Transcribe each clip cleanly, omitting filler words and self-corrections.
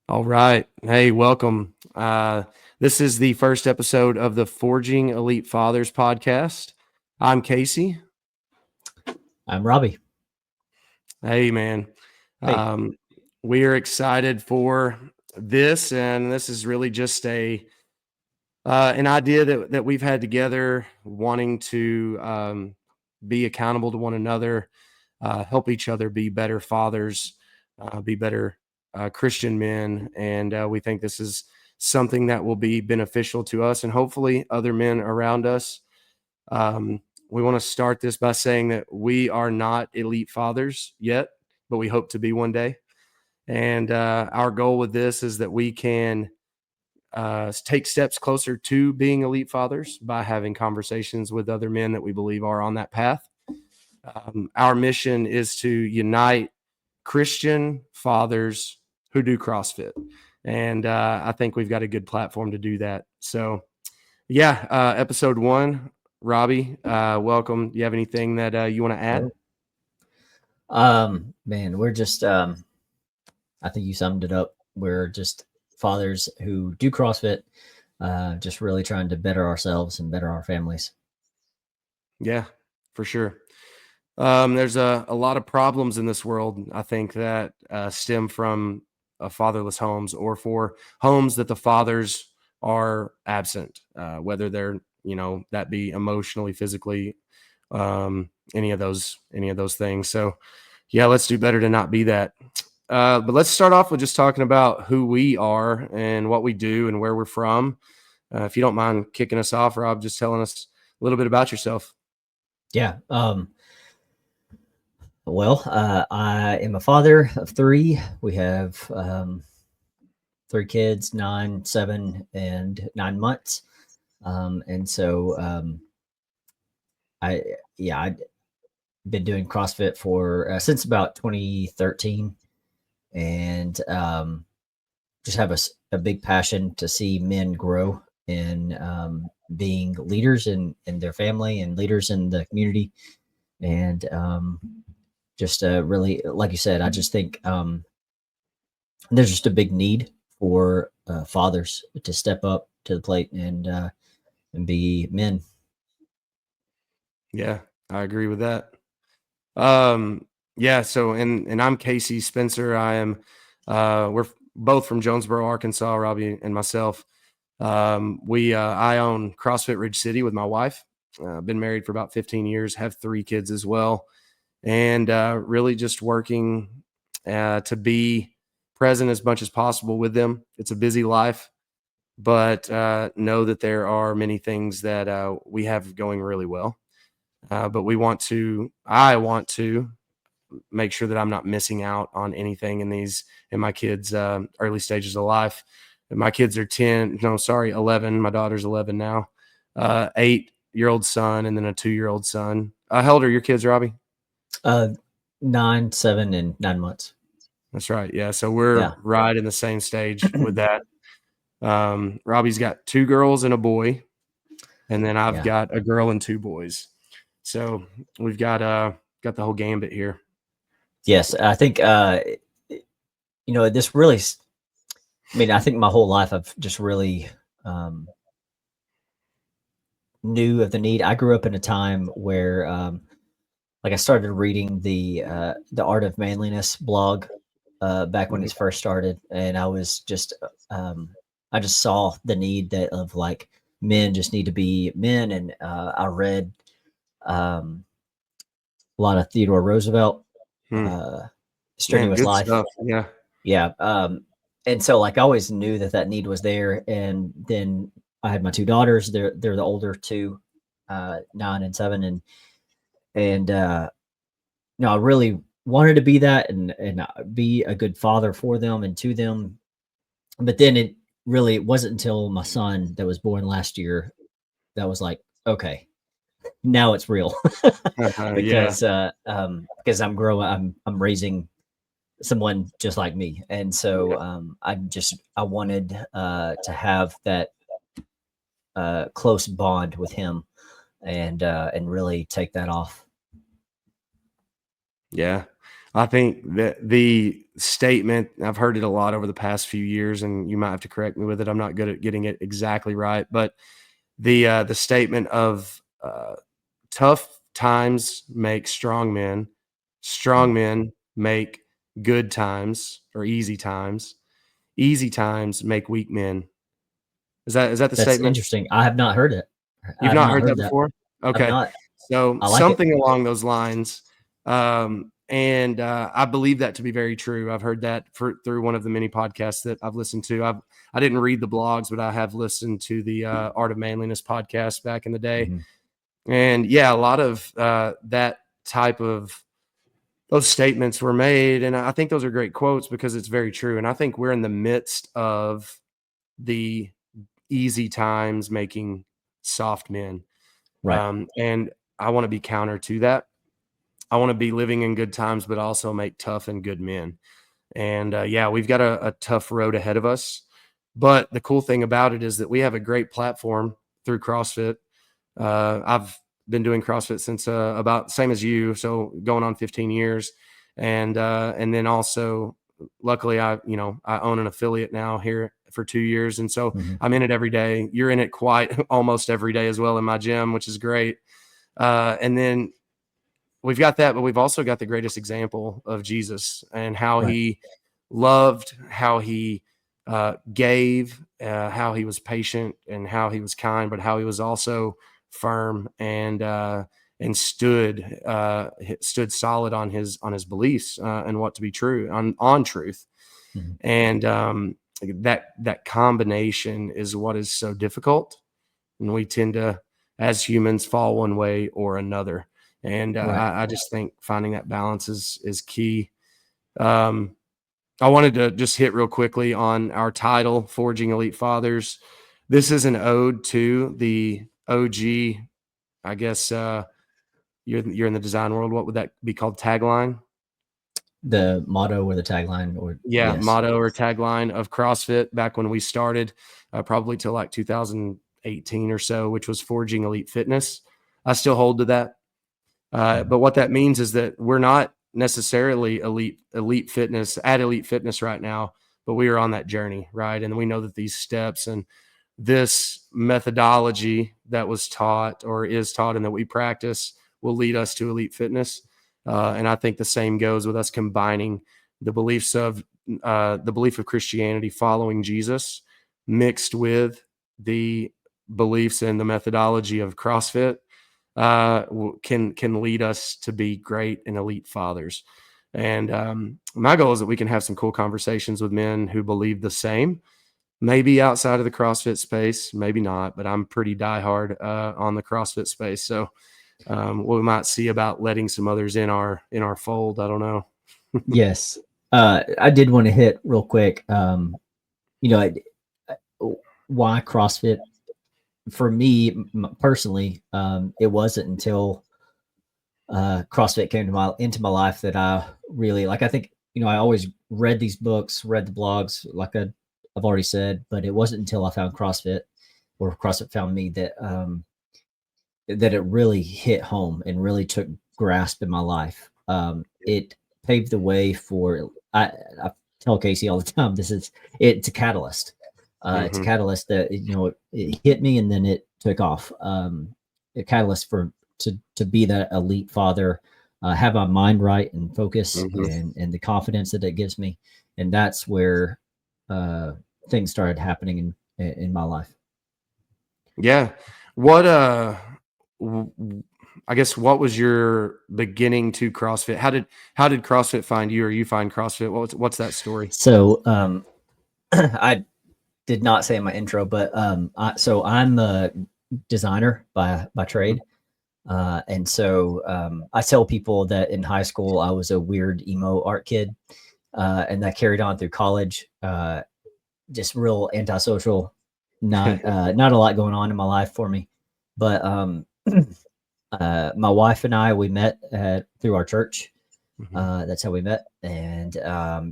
All right. Hey, welcome. This is the first episode of the Forging Elite Fathers podcast. I'm Casey. I'm Robbie. Hey, man. Hey. Um, we are excited for this, and this is really just an idea that we've had together, wanting to be accountable to one another, help each other be better fathers, be better Christian men. And we think this is something that will be beneficial to us and hopefully other men around us. Um, we want to start this by saying that we are not elite fathers yet, but we hope to be one day. And our goal with this is that we can take steps closer to being elite fathers by having conversations with other men that we believe are on that path. Our mission is to unite Christian fathers who do CrossFit. And I think we've got a good platform to do that. So, yeah, episode one, Robbie, welcome. Do you have anything that you want to add? Man, we're just I think you summed it up. We're just fathers who do CrossFit, just really trying to better ourselves and better our families. Yeah, for sure. There's a lot of problems in this world, I think, that stem from fatherless homes or for homes that the fathers are absent, whether they're, that be emotionally, physically, any of those things. So, yeah, let's do better to not be that. But let's start off with just talking about who we are and what we do and where we're from. If you don't mind kicking us off, Rob, just telling us a little bit about yourself. Yeah. I am a father of three. We have three kids, 9, 7, and 9 months. And so I I've been doing CrossFit for since about 2013, and just have a big passion to see men grow in being leaders in their family and leaders in the community. And just really, like you said, I just think there's just a big need for fathers to step up to the plate and be men. Yeah, I agree with that. Yeah, so and I'm Casey Spencer. I am we're both from Jonesboro, Arkansas, Robbie and myself. We I own CrossFit Ridge City with my wife. Been married for about 15 years, have three kids as well, and really just working to be present as much as possible with them. It's a busy life, but know that there are many things that we have going really well. But I want to make sure that I'm not missing out on anything in my kids' early stages of life. And my kids are 10, no, sorry, 11. My daughter's 11 now, 8-year old son, and then a 2-year old son. How old are your kids, Robbie? Uh, 9, 7, and 9 months. That's right. Yeah. So we're Yeah. right in the same stage with that. Robbie's got two girls and a boy, and then I've Yeah. got a girl and two boys. So we've got the whole gambit here. Yes, I think this really. I mean, I think my whole life I've just really um, knew of the need. I grew up in a time where, like, I started reading the Art of Manliness blog back when it first started, and I just saw the need that of like men just need to be men, and I read um, a lot of Theodore Roosevelt, Hmm. uh, Man, Strenuous good Life. stuff. Yeah. Yeah. And so like I always knew that need was there. And then I had my two daughters. They're the older two, 9 and 7, and I really wanted to be that and be a good father for them and to them. But then it wasn't until my son that was born last year that was like, okay, now it's real. Yeah. Because I'm raising someone just like me. And so I wanted to have that close bond with him and really take that off. Yeah. I think that the statement, I've heard it a lot over the past few years, and you might have to correct me with it. I'm not good at getting it exactly right, but the statement of tough times make strong men make good times or easy times make weak men. Is that the That's statement? interesting. I have not heard it. I You've have not not heard that heard that. before? I've Okay. not. So I like it. something along those lines. And I believe that to be very true. I've heard that through one of the many podcasts that I've listened to. I didn't read the blogs, but I have listened to the Art of Manliness podcast back in the day. Mhm. And yeah, a lot of that type of those statements were made. And I think those are great quotes because it's very true. And I think we're in the midst of the easy times making soft men. Right. And I want to be counter to that. I want to be living in good times, but also make tough and good men. And yeah, we've got a tough road ahead of us. But the cool thing about it is that we have a great platform through CrossFit. I've been doing CrossFit since about same as you, so going on 15 years, and then also, luckily, I own an affiliate now here for 2 years, and so Mhm. I'm in it every day. You're in it quite almost every day as well in my gym, which is great. And then we've got that, but we've also got the greatest example of Jesus and how Right. he loved, how he gave, how he was patient, and how he was kind, but how he was also firm and stood solid on his beliefs and what to be true on truth. Mhm. And that combination is what is so difficult, and we tend to, as humans, fall one way or another. And Right. I just think finding that balance is key. Um, I wanted to just hit real quickly on our title, Forging Elite Fathers. This is an ode to the OG. I guess you're in the design world. What would that be called? Tagline? The motto or the tagline, or Yeah, yes. motto or tagline of CrossFit back when we started, probably till like 2018 or so, which was Forging Elite Fitness. I still hold to that. Mhm. But what that means is that we're not necessarily elite fitness right now, but we are on that journey, right? And we know that these steps and this methodology that was taught or is taught and that we practice will lead us to elite fitness. And I think the same goes with us combining the beliefs of the belief of Christianity, following Jesus, mixed with the beliefs and the methodology of CrossFit, can lead us to be great and elite fathers. And my goal is that we can have some cool conversations with men who believe the same, maybe outside of the CrossFit space, maybe not, but I'm pretty diehard on the CrossFit space. So we might see about letting some others in our fold. I don't know. Yes. I did want to hit real quick. You know, why CrossFit? For me personally, it wasn't until CrossFit came to into my life that I really like. I think I always read these books, read the blogs, like I've already said, but it wasn't until I found CrossFit, or CrossFit found me, that that it really hit home and really took grasp in my life. It paved the way for. I tell Casey all the time, it's a catalyst. It's a Hmm. catalyst that it hit me and then it took off. A catalyst to be that elite father, have my mind right and focus, Hmm. and the confidence that it gives me, and that's where things started happening in my life. Yeah. What I guess what was your beginning to CrossFit? How did CrossFit find you, or you find CrossFit? What's that story? So I did not say in my intro, but so I'm a designer by Mhm. trade. And so I tell people that in high school I was a weird emo art kid, and that carried on through college. Just real antisocial, not a lot going on in my life for me. But my wife and I, we met through our church. Mhm. That's how we met, and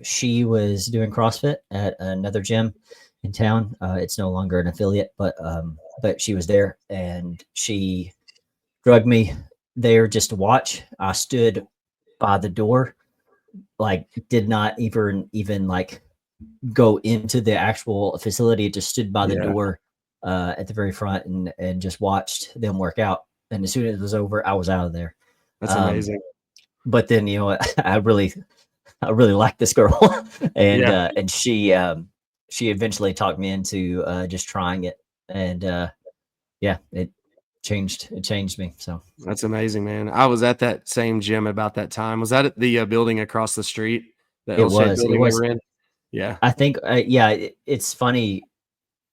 she was doing CrossFit at another gym in town. It's no longer an affiliate, but she was there, and she drugged me there just to watch. I stood by the door like did not even like go into the actual facility. It just stood by the Yeah. door at the very front and just watched them work out. And as soon as it was over, I was out of there. That's Um, amazing. but then I really like this girl, Yeah. and she eventually talked me into just trying it, and yeah, it changed me. So That's amazing, man. I was at that same gym about that time. Was that at the building across the street, the it L-shaped was it building they was were in? Yeah. I think yeah, it's funny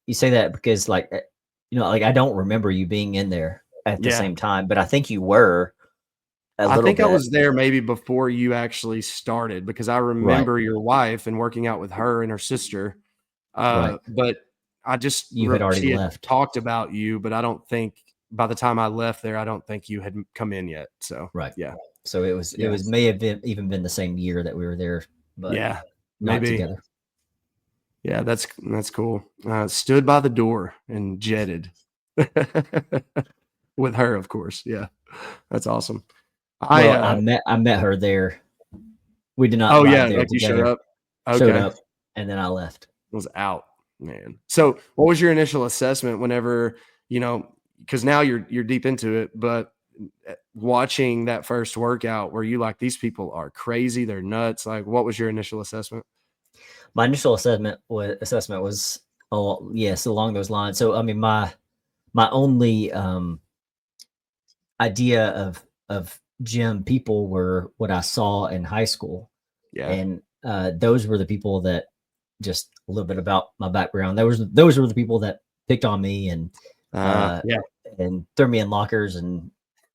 you say that because like like I don't remember you being in there at the Yeah. same time, but I think you were a I little think I bit. was there maybe before you actually started because I Right, remember your wife and working out with her and her sister. right. But I just You had already she had left. talked about you, but I don't think by the time I left there, I don't think you had come in yet. So Right. yeah. So it Yeah. was may have been even been the same year that we were there, but Yeah. not Maybe. together. Yeah, that's cool. Stood by the door and jetted with her, of course. Yeah, that's awesome. I Well, I met her there. We did not oh ride yeah, there like you showed together. up. Showed Okay, up, and then I left. was out, man. So, what was your initial assessment whenever you know? Because now you're deep into it, but watching that first workout, were you like, these people are crazy? They're nuts. Like, what was your initial assessment? My initial assessment was, oh yes, along those lines. So I mean, my only idea of gym people were what I saw in high school, Yeah. and those were the people that just a little bit about my background. Those were the people that picked on me uh, Yeah. and threw me in lockers and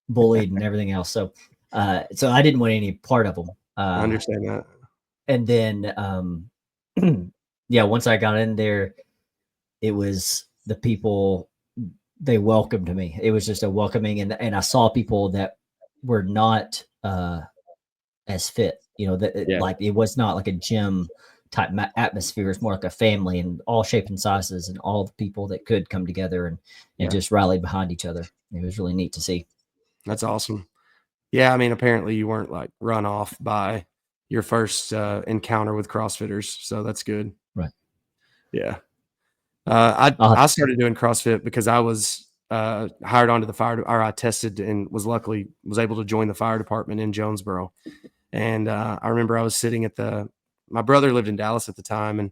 bullied and everything else. So I didn't want any part of them. I understand that. And then yeah, once I got in there, it was the people, they welcomed me. It was just a welcoming, and I saw people that were not as fit. Yeah. Like it was not like a gym type atmosphere. It's more like a family, and all shapes and sizes, and all the people that could come together and Yeah. just rallied behind each other. It was really neat to see. That's awesome. Yeah, I mean, apparently you weren't like run off by your first encounter with CrossFitters, so that's good. Right. Yeah, I'll have I started doing CrossFit because I was hired onto the or I tested and was able to join the fire department in Jonesboro. And I remember I was sitting at my brother lived in Dallas at the time, and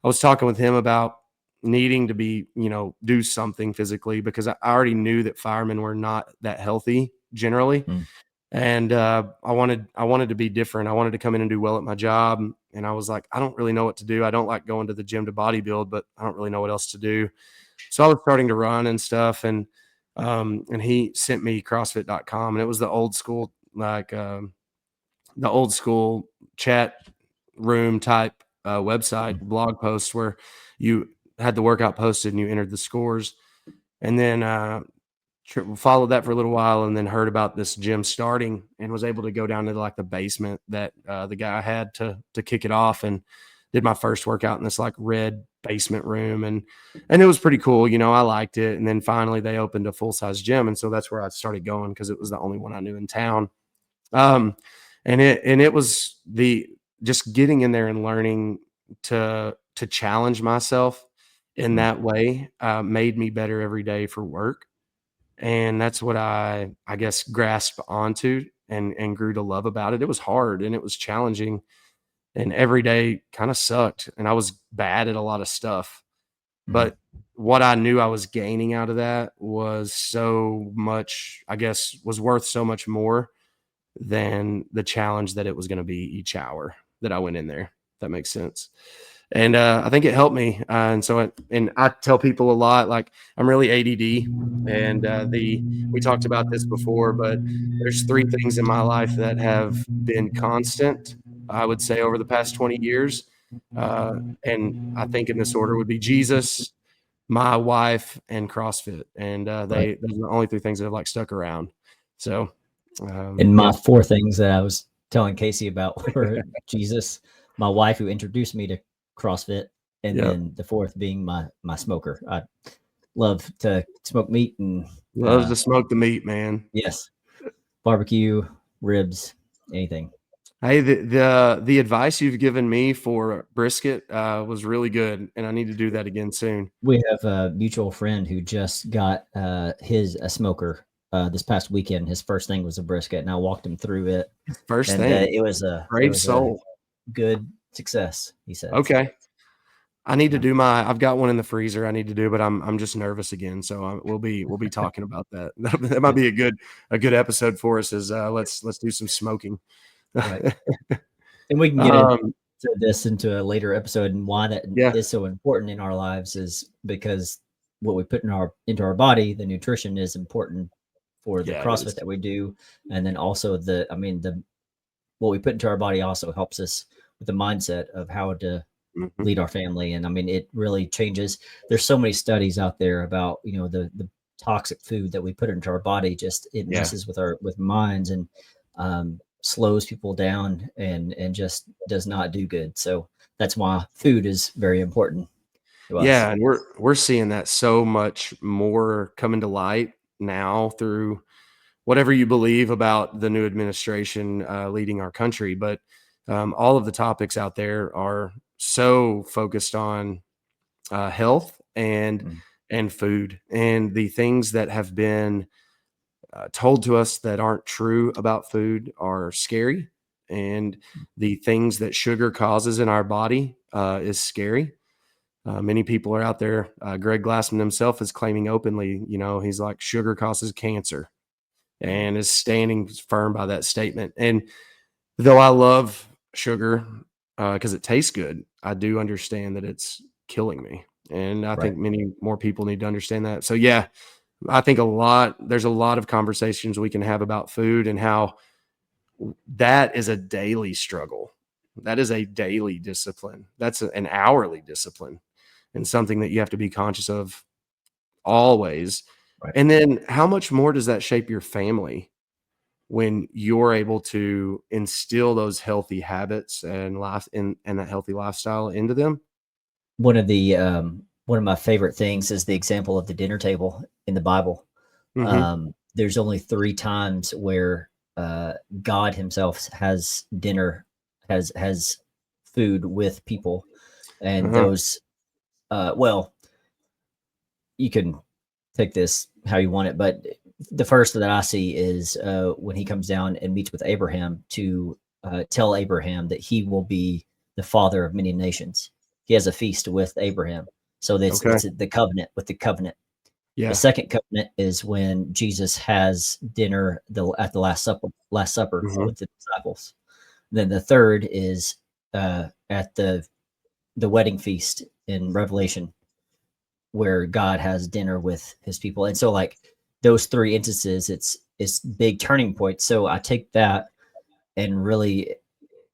I was talking with him about needing to do something physically because I already knew that firemen were not that healthy generally. mm, And I wanted to be different. I wanted to come in and do well at my job. And I was like, I don't really know what to do. I don't like going to the gym to bodybuild, but I don't really know what else to do. So I was starting to run and stuff. And he sent me CrossFit.com, and it was the old school, like the old school chat room type website mm, blog post where you had the workout posted and you entered the scores. And then followed that for a little while, and then heard about this gym starting, and was able to go down to like the basement that the guy had to kick it off, and did my first workout in this like red basement room. And it was pretty cool. I liked it. And then finally they opened a full-size gym, and so that's where I started going because it was the only one I knew in town. um and it was the just getting in there and learning to challenge myself in mm, that way made me better every day for work. And that's what I guess grasped onto and grew to love about it. It was hard and it was challenging, and every day kind of sucked, and I was bad at a lot of stuff. mm, But what I knew I was gaining out of that was so much, I guess, was worth so much more than the challenge that it was going to be each hour that I went in there. If that makes sense. And I think it helped me. And I tell people a lot, like I'm really ADD, and we talked about this before, but there's three things in my life that have been constant, I would say, over the past 20 years. And I think in this order would be Jesus, my wife, and CrossFit. And right. those are the only three things that have like stuck around. So And yeah, my four things that I was telling Casey about were Jesus, my wife who introduced me to CrossFit, and yeah, then the fourth being my smoker. I love to smoke meat and loves to smoke the meat, man. yes, barbecue, ribs, anything. Hey, the advice you've given me for brisket was really good, and I need to do that again soon. We have a mutual friend who just got his a smoker this past weekend. His first thing was a brisket, and I walked him through it, First and thing, it brave was a soul. good success. He said, so, Okay, I need to yeah. do my. I've got one in the freezer. I need to do, but I'm just nervous again. So we'll be talking about that. That might Good, be a good episode for us. Is let's do some smoking. right? And we can get into um, this into a later episode, and why that yeah, is so important in our lives is because what we put in our into our body, the nutrition is important for the yeah, it CrossFit is. that we do, and then also the what we put into our body also helps us with the mindset of how to Mhm. lead our family. And I mean, it really changes. There's so many studies out there about, the toxic food that we put into our body. Just it Yeah, messes with our with minds and slows people down and just does not do good. So that's why food is very important to us. yeah, and we're seeing that so much more coming to light now through whatever you believe about the new administration leading our country. But all of the topics out there are so focused on health Mm. and food and the things that have been told to us that aren't true about food are scary, and the things that sugar causes in our body is scary. Many people are out there. Greg Glassman himself is claiming openly, he's like, sugar causes cancer, Mm. and is standing firm by that statement. And though I love sugar because it tastes good, I do understand that it's killing me. And I Right. think many more people need to understand that. So, yeah, I think there's a lot of conversations we can have about food and how that is a daily struggle. That is a daily discipline. That's an hourly discipline and something that you have to be conscious of always. Right. And then how much more does that shape your family when you're able to instill those healthy habits and life and that healthy lifestyle into them? One of my favorite things is the example of the dinner table in the Bible. Mhm. There's only 3 times where, God himself has dinner, has food with people, and Uh-huh. those, well, you can take this how you want it, but the first that I see is, when he comes down and meets with Abraham to, tell Abraham that he will be the father of many nations. He has a feast with Abraham. So Okay. it's the covenant with the covenant. The Yeah. second covenant is when Jesus has dinner at the Last Supper Mhm. with the disciples. Then the third is at the wedding feast in Revelation, where God has dinner with His people. And so, like those three instances, it's big turning points. So I take that and really,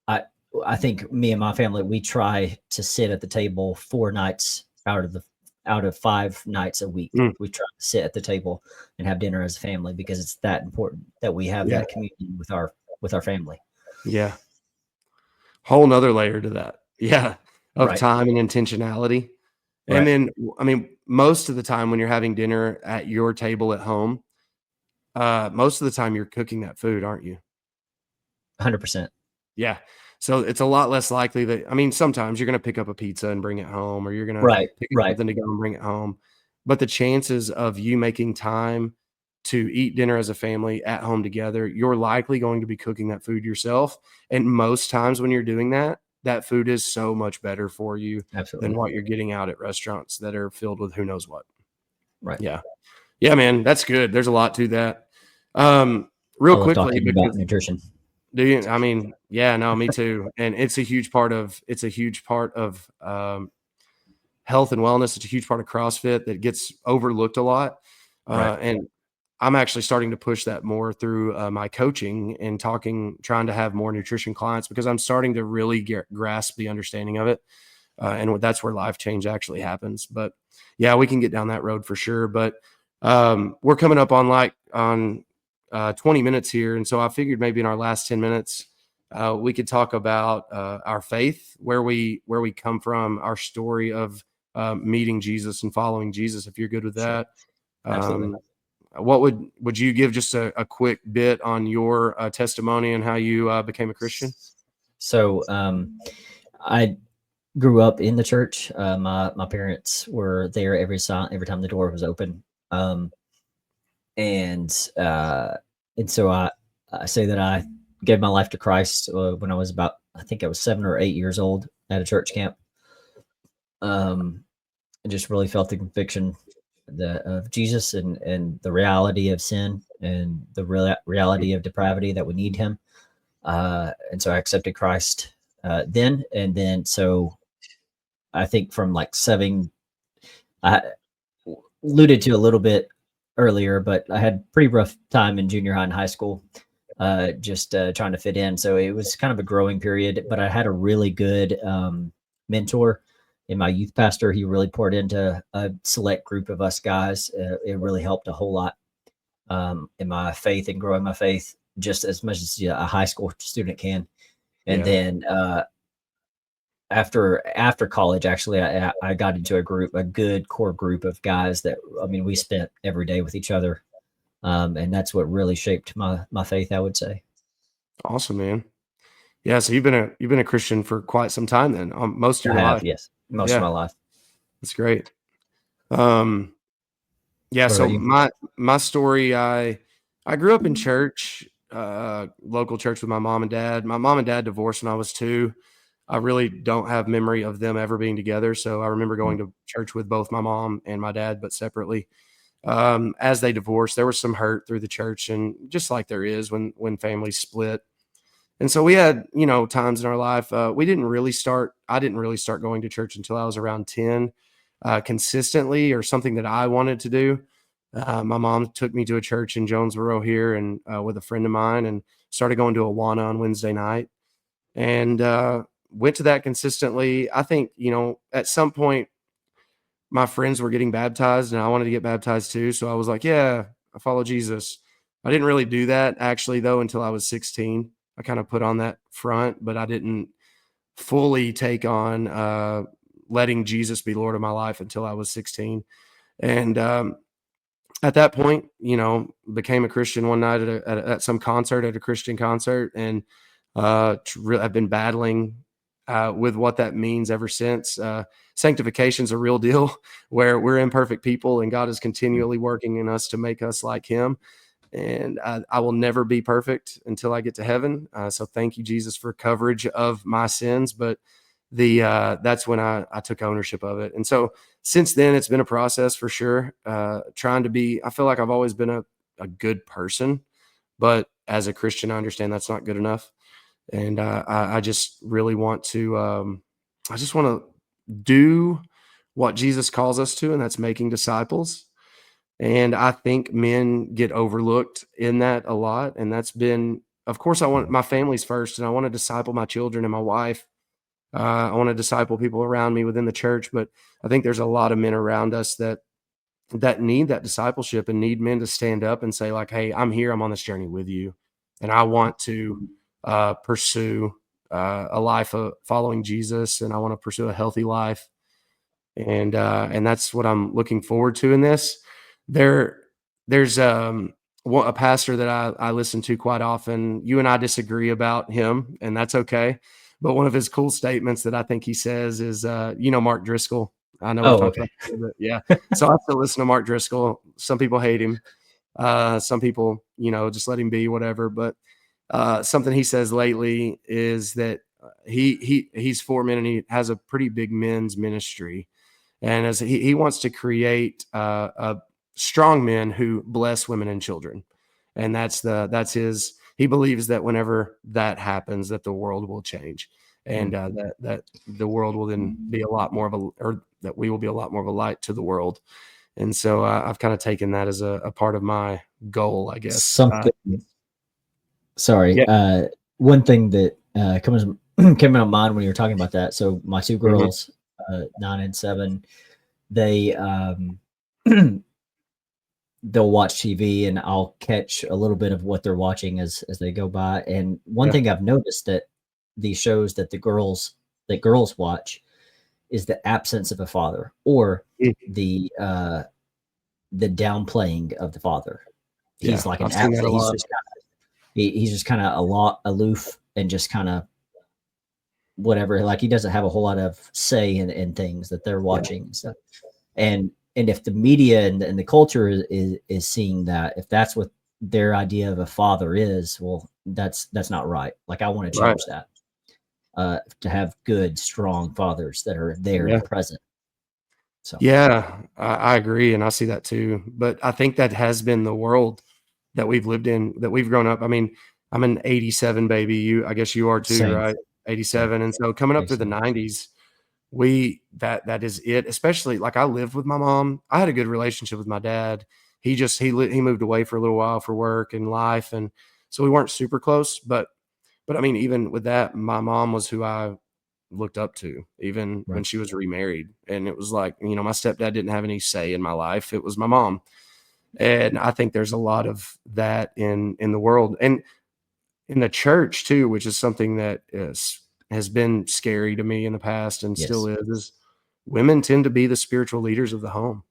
I I think me and my family we try to sit at the table 4 nights out of 5 nights a week. Mm. We try to sit at the table and have dinner as a family because it's that important that we have Yeah. that communion with our family. Yeah. Whole 'nother layer to that. Yeah. Of Right. time and intentionality. And Right. then, I mean, most of the time when you're having dinner at your table at home, most of the time you're cooking that food, aren't you? 100%. Yeah. So it's a lot less likely that, I mean, sometimes you're gonna pick up a pizza and bring it home, or you're gonna Right. pick up Right. something to go and bring it home. But the chances of you making time to eat dinner as a family at home together, you're likely going to be cooking that food yourself. And most times when you're doing that, that food is so much better for you than Absolutely. what you're getting out at restaurants that are filled with who knows what. Right. Yeah. Yeah, man, that's good. There's a lot to that. Real I love quickly, talking about because nutrition. do you? I mean, yeah, no, me too. And it's a huge part of health and wellness. It's a huge part of CrossFit that gets overlooked a lot. Right. And I'm actually starting to push that more through my coaching and trying to have more nutrition clients because I'm starting to really grasp the understanding of it. And that's where life change actually happens. But yeah, we can get down that road for sure. But we're coming up on 20 minutes here, and so I figured maybe in our last 10 minutes we could talk about our faith, where we come from, our story of meeting Jesus and following Jesus. If you're good with Sure. that, Absolutely. um, what would you give just a quick bit on your testimony and how you became a Christian? So I grew up in the church. My parents were there every time the door was open, and so I say that I gave my life to Christ when I was about, I think I was 7 or 8 years old at a church camp. I just really felt the conviction of Jesus and the reality of sin and the reality of depravity that we need Him. And so I accepted Christ then, and then so I think from like 7, I alluded to a little bit earlier, but I had pretty rough time in junior high and high school, just trying to fit in. So it was kind of a growing period, but I had a really good mentor in my youth pastor. He really poured into a select group of us guys. It really helped a whole lot in my faith and growing my faith just as much as a high school student can. And Yeah. then after college, actually, I got into a good core group of guys that, I mean, we spent every day with each other. And that's what really shaped my faith, I would say. Awesome, man. Yeah, so you've been a Christian for quite some time then, most of I your have, life. yes, most of Yeah, my life. that's great. Um, yeah, What so about you? my story, I grew up in church, local church with my mom and dad. My mom and dad divorced when I was 2. I really don't have memory of them ever being together, so I remember Mm. going to church with both my mom and my dad, but separately. As they divorced, there was some hurt through the church, and just like there is when families split. And so we had, times in our life. I didn't really start going to church until I was around 10, consistently, or something that I wanted to do. My mom took me to a church in Jonesboro here, and with a friend of mine, and started going to Awana on Wednesday night, and went to that consistently. I think, at some point my friends were getting baptized and I wanted to get baptized too. So I was like, yeah, I follow Jesus. I didn't really do that actually though until I was 16. I kind of put on that front, but I didn't fully take on letting Jesus be Lord of my life until I was 16. And at that point, became a Christian one night at some concert, at a Christian concert, and I've been battling with what that means ever since. Sanctification is a real deal, where we're imperfect people, and God is Mm. continually working in us to make us like Him. And I will never be perfect until I get to heaven. So thank you, Jesus, for coverage of my sins. But that's when I took ownership of it. And so since then, it's been a process for sure. Trying to be, I feel like I've always been a good person, but as a Christian, I understand that's not good enough. And I just really want to, I just want to do what Jesus calls us to, and that's making disciples. And I think men get overlooked in that a lot. And that's been, of course, I want my family's first, and I want to disciple my children and my wife. I want to disciple people around me within the church, but I think there's a lot of men around us that need that discipleship and need men to stand up and say, like, "Hey, I'm here. I'm on this journey with you, and I want to pursue a life of following Jesus, and I want to pursue a healthy life." And that's what I'm looking forward to in this. There, there's a pastor that I listen to quite often. You and I disagree about him, and that's okay. But one of his cool statements that I think he says is, Mark Driscoll. I know we've Oh, talked okay. about that a little bit, yeah. So I still listen to Mark Driscoll. Some people hate him. Some people, just let him be, whatever. But something he says lately is that he's for men, and he has a pretty big men's ministry, and as he wants to create a strong men who bless women and children, and that's his. He believes that whenever that happens, that the world will change, and Mm. that the world will then be a lot more of or that we will be a lot more of a light to the world. And so I've kind of taken that as a part of my goal, I guess. Something, sorry. Yeah. One thing that comes came to mind when you were talking about that. So my two Mhm. girls, 9 and 7, they they'll watch TV, and I'll catch a little bit of what they're watching as they go by. And one Yeah. thing I've noticed that these shows that girls watch is the absence of a father, or Mm. the downplaying of the father. He's Yeah. like an I've seen that a absent. lot. He's just kind of a lot aloof and just kind of whatever. Like he doesn't have a whole lot of say in things that they're watching and stuff. And if the media and the culture is seeing that, if that's what their idea of a father is, well, that's not right. Like I want to change that. To have good, strong fathers that are there and present. So yeah, I agree, and I see that too. But I think that has been the world that we've lived in, that we've grown up. I mean, I'm an '87 baby. I guess you are too, same. right? '87, and so coming up through the '90s, that is it. Especially like I lived with my mom. I had a good relationship with my dad. He moved away for a little while for work and life, and so we weren't super close. But I mean, even with that, my mom was who I looked up to, even when she was remarried. And it was like, my stepdad didn't have any say in my life. It was my mom. And I think there's a lot of that in the world and in the church too, which is something that has been scary to me in the past and still is women tend to be the spiritual leaders of the home.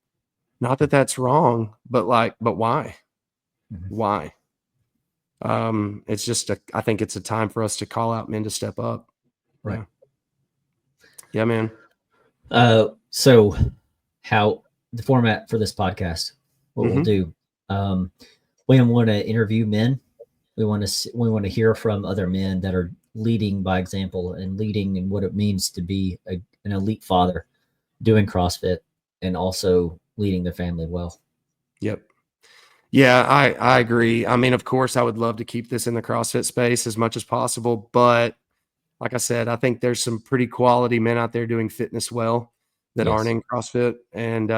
Not that that's wrong, but why? Why? It's just I think it's a time for us to call out men to step up. Right. Yeah, man. So how the format for this podcast, what we'll do, we want to interview men. We want to hear from other men that are leading by example and leading in what it means to be an elite father doing CrossFit and also leading their family well. Yep. Yeah, I agree. I mean, of course, I would love to keep this in the CrossFit space as much as possible, but like I said, I think there's some pretty quality men out there doing fitness well that aren't in CrossFit. And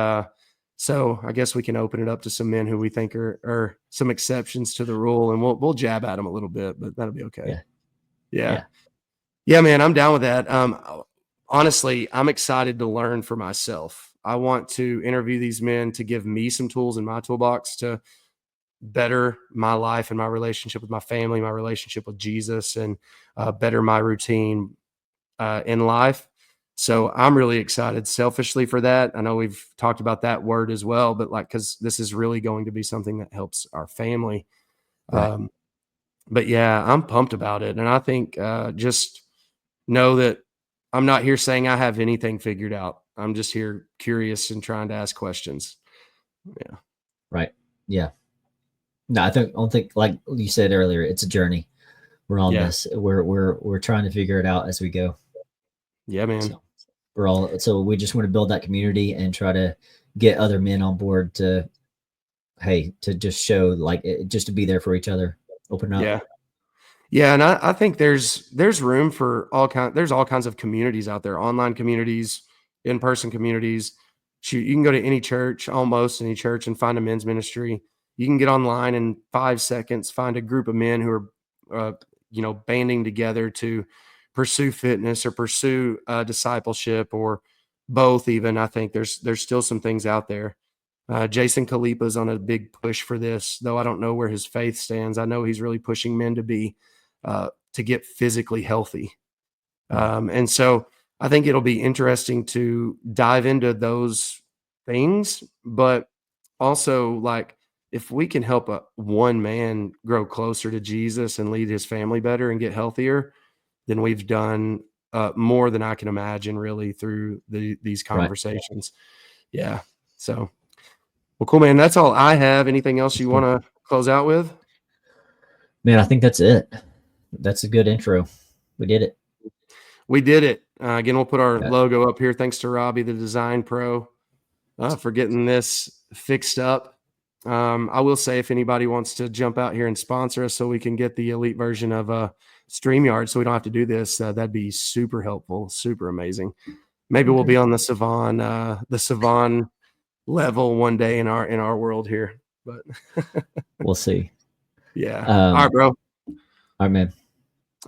so I guess we can open it up to some men who we think are some exceptions to the rule, and we'll jab at them a little bit, but that'll be okay. Yeah, man, I'm down with that. Honestly, I'm excited to learn for myself. I want to interview these men to give me some tools in my toolbox to better my life and my relationship with my family, my relationship with Jesus, and better my routine in life. So I'm really excited selfishly for that. I know we've talked about that word as well, but because this is really going to be something that helps our family. Right. But yeah, I'm pumped about it. And I think just know that I'm not here saying I have anything figured out. I'm just here curious and trying to ask questions. Yeah. Right. Yeah. No, I don't think, like you said earlier, it's a journey. We're on this. We're trying to figure it out as we go. Yeah, man. So we just want to build that community and try to get other men on board to just show just to be there for each other, open up. Yeah. Yeah. And I think there's room for there's all kinds of communities out there, online communities, in-person communities. Shoot, you can go to any church, almost any church, and find a men's ministry. You can get online in 5 seconds, find a group of men who are, banding together to pursue fitness or pursue discipleship or both. Even I think there's still some things out there. Jason Khalipa's on a big push for this, though I don't know where his faith stands. I know he's really pushing men to get physically healthy. And so I think it'll be interesting to dive into those things, but also if we can help one man grow closer to Jesus and lead his family better and get healthier, then we've done more than I can imagine really through these conversations. Right. Yeah. So, well, cool, man. That's all I have. Anything else you want to close out with? Man, I think that's it. That's a good intro. We did it. We did it. Again, we'll put our logo up here. Thanks to Robbie, the design pro, for getting this fixed up. I will say if anybody wants to jump out here and sponsor us so we can get the elite version of StreamYard so we don't have to do this, that'd be super helpful, super amazing. Maybe we'll be on the Savon level one day in our world here, but we'll see. Yeah. All right, bro. All right, man.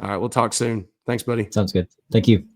All right. We'll talk soon. Thanks, buddy. Sounds good. Thank you.